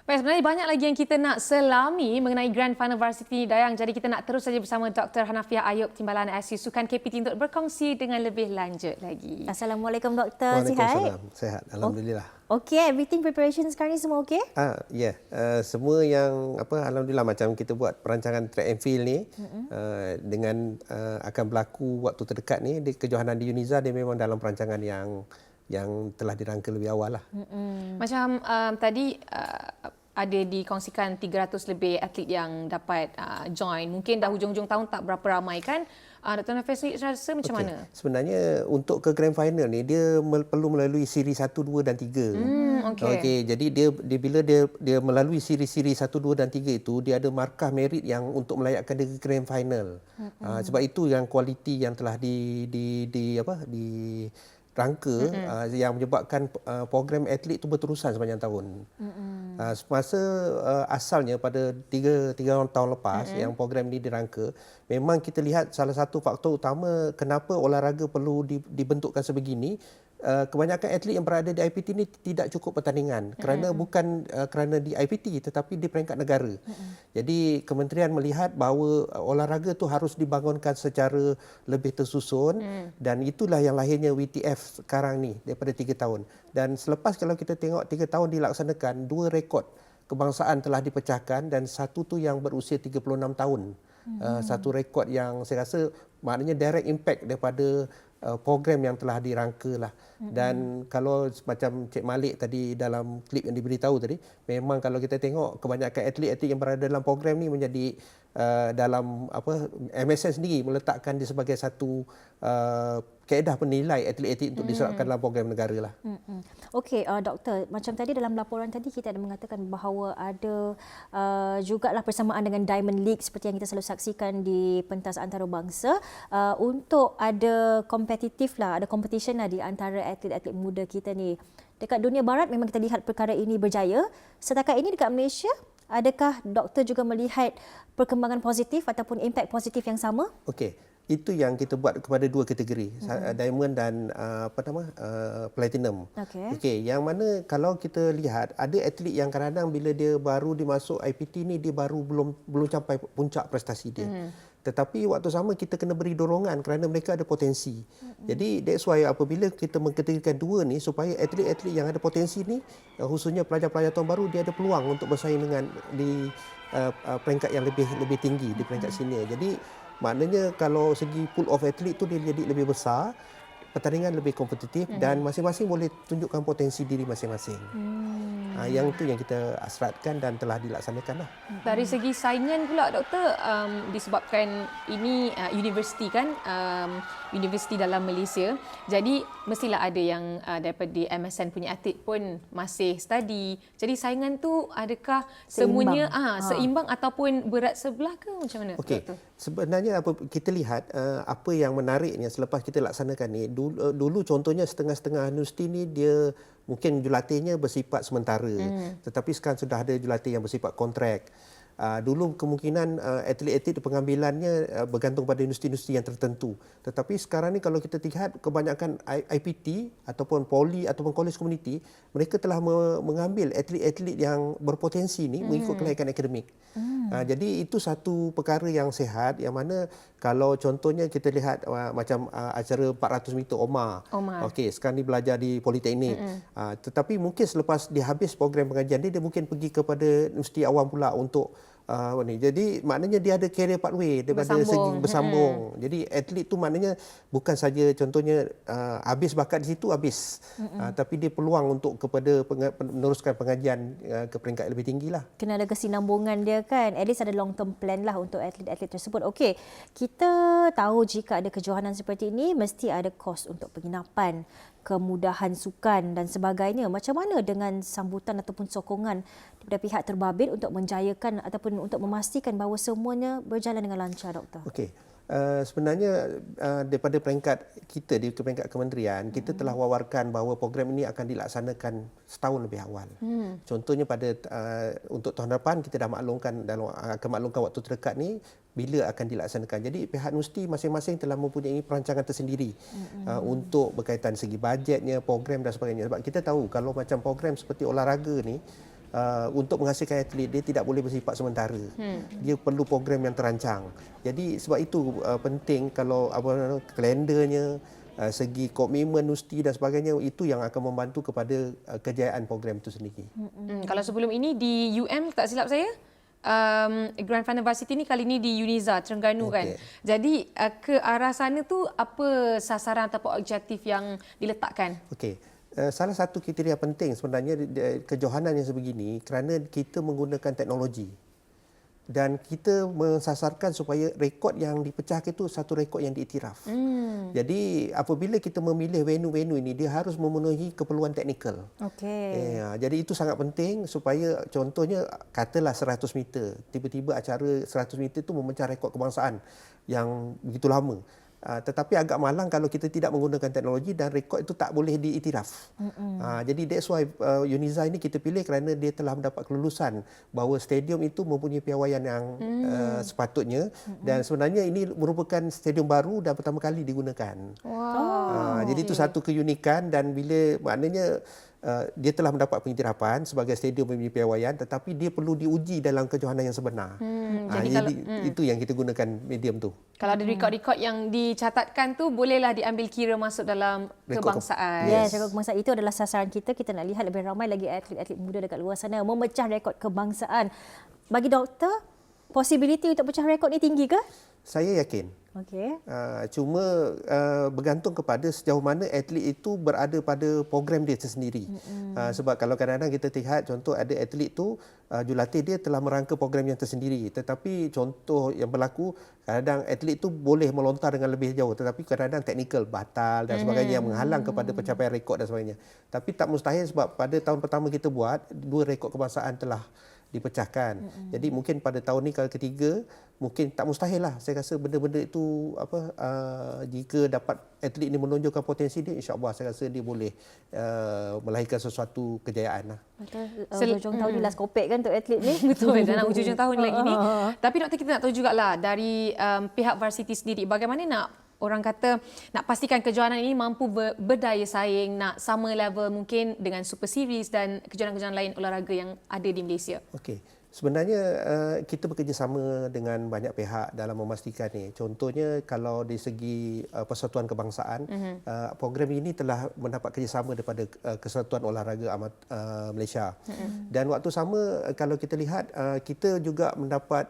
Baik, sebenarnya banyak lagi yang kita nak selami mengenai Grand Final Varsity Dayang. Jadi kita nak terus saja bersama Dr. Hanafiah Ayub, Timbalan IC Sukan KPT untuk berkongsi dengan lebih lanjut lagi. Assalamualaikum Doktor, sihat? Waalaikumsalam. Sehat, alhamdulillah. Okey, everything preparation sekarang ni semua okey? Semua yang alhamdulillah macam kita buat perancangan track and field ni dengan akan berlaku waktu terdekat ni di kejohanan di UNIZA, dia memang dalam perancangan yang telah dirangka lebih awal lah. Macam tadi ada dikongsikan 300 lebih atlet yang dapat join. Mungkin dah hujung-hujung tahun tak berapa ramai kan? Dr. Hanafiah rasa macam mana? Sebenarnya untuk ke Grand Final ni dia perlu melalui siri 1, 2 dan 3. Okey, jadi dia bila dia melalui siri-siri 1, 2 dan 3 itu, dia ada markah merit yang untuk melayakkan dia ke Grand Final. Sebab itu yang kualiti yang telah dirangka yang menyebabkan program atlet itu berterusan sepanjang tahun. Semasa asalnya pada 3 tahun lepas yang program ini dirangka, memang kita lihat salah satu faktor utama kenapa olahraga perlu dibentukkan sebegini. Kebanyakan atlet yang berada di IPT ini tidak cukup pertandingan kerana bukan kerana di IPT tetapi di peringkat negara. Jadi kementerian melihat bahawa olahraga itu harus dibangunkan secara lebih tersusun dan itulah yang lahirnya WTF sekarang ni daripada 3 tahun. Dan selepas kalau kita tengok 3 tahun dilaksanakan, 2 rekod kebangsaan telah dipecahkan dan satu tu yang berusia 36 tahun. Satu rekod yang saya rasa maknanya direct impact daripada program yang telah dirangka lah. Dan kalau macam Cik Malik tadi dalam klip yang diberitahu tadi, memang kalau kita tengok kebanyakan atlet-atlet yang berada dalam program ni menjadi dalam MSN sendiri meletakkan dia sebagai satu kaedah penilai atlet-atlet untuk diserapkan dalam program negara lah. Okey, Doktor, macam tadi dalam laporan tadi kita ada mengatakan bahawa ada jugalah persamaan dengan Diamond League seperti yang kita selalu saksikan di pentas antarabangsa untuk ada kompetitif lah, ada competition lah di antara atlet-atlet muda kita ni. Dekat dunia barat memang kita lihat perkara ini berjaya. Setakat ini dekat Malaysia, adakah doktor juga melihat perkembangan positif ataupun impak positif yang sama? Okey, itu yang kita buat kepada 2 kategori, diamond dan platinum. Okey, yang mana kalau kita lihat ada atlet yang kadang-kadang bila dia baru dimasuk IPT ni dia baru belum capai puncak prestasi dia. Tetapi waktu sama kita kena beri dorongan kerana mereka ada potensi. Jadi that's why apabila kita mengkategorikan 2 ni supaya atlet-atlet yang ada potensi ni, khususnya pelajar-pelajar tahun baru, dia ada peluang untuk bersaing dengan di peringkat yang lebih tinggi, di peringkat senior. Jadi maknanya kalau segi pool of atlet tu dia jadi lebih besar, pertandingan lebih kompetitif dan masing-masing boleh tunjukkan potensi diri masing-masing. Yang itu yang kita hasratkan dan telah dilaksanakan lah. Dari segi saingan pula doktor, disebabkan ini universiti kan, universiti dalam Malaysia. Jadi mestilah ada yang daripada MSN punya atlet pun masih study. Jadi saingan tu adakah semuanya seimbang ataupun berat sebelah ke macam mana? Okey. Sebenarnya kita lihat apa yang menariknya selepas kita laksanakan ni, dulu contohnya setengah-setengah universiti ni dia mungkin jurulatihnya bersifat sementara. Tetapi sekarang sudah ada jurulatih yang bersifat kontrak. Dulu kemungkinan atlet-atlet pengambilannya bergantung pada universiti-universiti yang tertentu. Tetapi sekarang ni kalau kita lihat kebanyakan IPT ataupun poli ataupun kolej komuniti, mereka telah mengambil atlet-atlet yang berpotensi ni mengikut kelayakan akademik. Jadi itu satu perkara yang sihat yang mana kalau contohnya kita lihat macam acara 400 meter Omar. Okey, sekarang ni belajar di Politeknik. Tetapi mungkin selepas dia habis program pengajian dia mungkin pergi kepada universiti awam pula untuk jadi maknanya dia ada career pathway daripada segi bersambung. Jadi atlet tu maknanya bukan saja contohnya habis bakat di situ habis. Tapi dia peluang untuk kepada meneruskan pengajian ke peringkat lebih tinggi lah. Kena ada kesinambungan dia kan. At least ada long term plan lah untuk atlet-atlet tersebut. Okey, kita tahu jika ada kejohanan seperti ini mesti ada kos untuk penginapan, kemudahan sukan dan sebagainya. Macam mana dengan sambutan ataupun sokongan daripada pihak terbabit untuk menjayakan ataupun untuk memastikan bahawa semuanya berjalan dengan lancar, doktor? Okey. Sebenarnya daripada peringkat kita di peringkat kementerian, kita telah wawarkan bahawa program ini akan dilaksanakan setahun lebih awal. Contohnya pada untuk tahun depan kita dah akan maklumkan waktu terdekat ni bila akan dilaksanakan. Jadi pihak universiti masing-masing telah mempunyai perancangan tersendiri untuk berkaitan segi bajetnya, program dan sebagainya. Sebab kita tahu kalau macam program seperti olahraga ni untuk menghasilkan atlet dia tidak boleh bersifat sementara. Dia perlu program yang terancang. Jadi sebab itu penting kalau kalendernya, segi komitmen USTI dan sebagainya, itu yang akan membantu kepada kejayaan program itu sendiri. Kalau sebelum ini di tak silap saya, Grand Final Varsity ni kali ni di Uniza Terengganu kan. Jadi ke arah sana tu apa sasaran atau objektif yang diletakkan? Okey. Salah satu kriteria penting sebenarnya kejohanan yang sebegini kerana kita menggunakan teknologi dan kita mensasarkan supaya rekod yang dipecahkan itu satu rekod yang diiktiraf. Jadi apabila kita memilih venue-venue ini, dia harus memenuhi keperluan teknikal. Jadi itu sangat penting supaya contohnya katalah 100 meter, tiba-tiba acara 100 meter itu memecah rekod kebangsaan yang begitu lama. Tetapi agak malang kalau kita tidak menggunakan teknologi dan rekod itu tak boleh diiktiraf. Jadi that's why Uniza ini kita pilih kerana dia telah mendapat kelulusan bahawa stadium itu mempunyai piawaian yang sepatutnya dan sebenarnya ini merupakan stadium baru dan pertama kali digunakan. Jadi itu satu keunikan dan bila maknanya dia telah mendapat pengiktirafan sebagai stadium mempunyai piawaian tetapi dia perlu diuji dalam kejohanan yang sebenar. Jadi itu yang kita gunakan medium tu. Kalau ada rekod-rekod yang dicatatkan tu bolehlah diambil kira masuk dalam kebangsaan. Yes, rekod kebangsaan itu adalah sasaran kita. Kita nak lihat lebih ramai lagi atlet-atlet muda dekat luar sana memecah rekod kebangsaan. Bagi doktor, possibility untuk pecah rekod ni tinggi ke? Saya yakin. Cuma bergantung kepada sejauh mana atlet itu berada pada program dia sendiri. Sebab kalau kadang-kadang kita lihat contoh ada atlet tu jurulatih dia telah merangka program yang tersendiri. Tetapi contoh yang berlaku kadang-kadang atlet itu boleh melontar dengan lebih jauh tetapi kadang-kadang teknikal batal dan sebagainya yang menghalang kepada pencapaian rekod dan sebagainya. Tapi tak mustahil sebab pada tahun pertama kita buat 2 rekod kebangsaan telah dipecahkan. Jadi mungkin pada tahun ni kali ketiga mungkin tak mustahil lah. Saya rasa benda-benda itu jika dapat atlet ini menunjukkan potensi dia, insya-Allah saya rasa dia boleh melahirkan sesuatu kejayaan lah. Betul. Hujung tahun ni last kopek kan untuk atlet ni. Betul. Dan nak hujung tahun lagi ni. Tapi doktor kita nak tahu jugalah dari pihak varsity sendiri bagaimana nak orang kata nak pastikan kejohanan ini mampu berdaya saing, nak sama level mungkin dengan Super Series dan kejohanan-kejohanan lain olahraga yang ada di Malaysia. Okey. Sebenarnya kita bekerjasama dengan banyak pihak dalam memastikan ni. Contohnya kalau di segi Persatuan Kebangsaan, program ini telah mendapat kerjasama daripada Kesatuan Olahraga Amat Malaysia. Dan waktu sama kalau kita lihat kita juga mendapat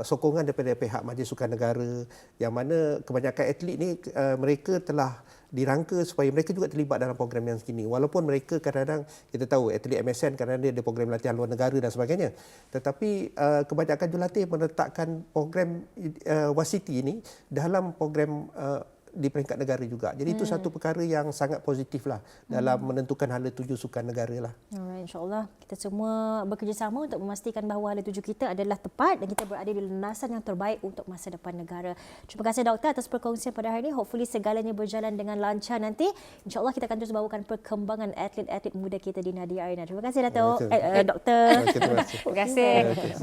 sokongan daripada pihak Majlis Sukan Negara yang mana kebanyakan atlet ni mereka telah dirangka supaya mereka juga terlibat dalam program yang segini. Walaupun mereka kadang-kadang kita tahu atlet MSN kadang-kadang dia ada program latihan luar negara dan sebagainya. Tetapi kebanyakan jurulatih meletakkan program varsity ini dalam program di peringkat negara juga. Jadi itu satu perkara yang sangat positif lah dalam menentukan hala tuju sukan negara lah. Alright, insya-Allah kita semua bekerjasama untuk memastikan bahawa hala tuju kita adalah tepat dan kita berada di landasan yang terbaik untuk masa depan negara. Terima kasih doktor atas perkongsian pada hari ini. Hopefully segalanya berjalan dengan lancar nanti. Insya-Allah kita akan terus bawakan perkembangan atlet-atlet muda kita di Nadia Arena. Terima kasih Dato'. Doktor. Terima kasih.